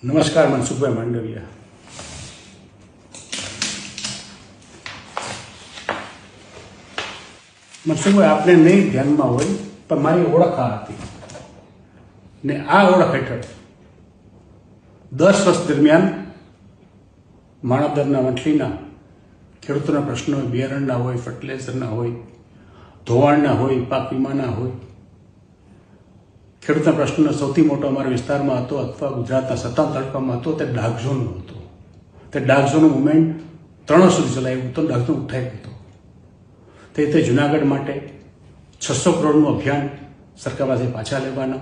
નમસ્કાર, મનસુખભાઈ માંડવિયા. મનસુખભાઈ, આપને નહીં ધ્યાનમાં હોય પણ મારી ઓળખ આ હતી ને આ ઓળખ હેઠળ 10 વર્ષ દરમિયાન માણાવદરના વંથલીના ખેડૂતોના પ્રશ્નો બિયારણના હોય, ફર્ટિલાઇઝરના હોય, ધોવાણના હોય, પાક વીમાના હોય, ખેડૂતના પ્રશ્નનો સૌથી મોટો અમારા વિસ્તારમાં હતો અથવા ગુજરાતના 57 તાલુકામાં હતો તે ડાર્ક ઝોનનો હતો. તે ડાર્ક ઝોનનું મુવમેન્ટ 3 વર્ષ સુધી ચલાવ્યું હતું. ડાર્ક ઝોન ઉઠાવ્યું હતું. તે જુનાગઢ માટે 600 કરોડનું અભિયાન સરકાર પાસે પાછા લેવાના,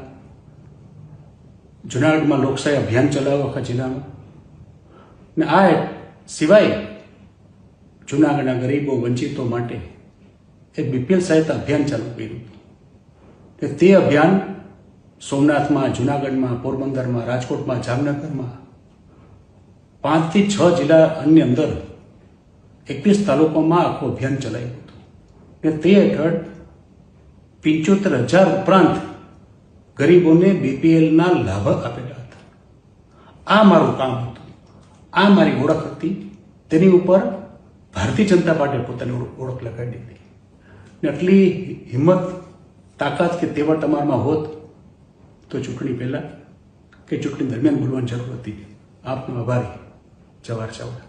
જુનાગઢમાં લોકશાહી અભિયાન ચલાવ્યું આખા જિલ્લામાં, ને આ સિવાય જુનાગઢના ગરીબો વંચિતો માટે એક BPL સહાયતા અભિયાન ચાલુ કર્યું હતું. તે અભિયાન સોમનાથમાં, જુનાગઢમાં, પોરબંદરમાં, રાજકોટમાં, જામનગરમાં 5 થી 6 જિલ્લાની અંદર 21 તાલુકામાં આખું અભિયાન ચલાવ્યું હતું. ને તે હેઠળ 75,000 ઉપરાંત ગરીબોને BPLના લાભ આપેલા હતા. આ મારું કામ હતું, આ મારી ઓળખ હતી. તેની ઉપર ભારતીય જનતા પાર્ટીએ પોતાની ઓળખ લગાડી દીધી. ને આટલી હિંમત, તાકાત કે તેવડ તમારામાં હોત તો ચૂંટણી પહેલાં કે ચૂંટણી દરમિયાન બોલવાની જરૂર હતી. આપનો આભારી. જવાહર ચાવડા.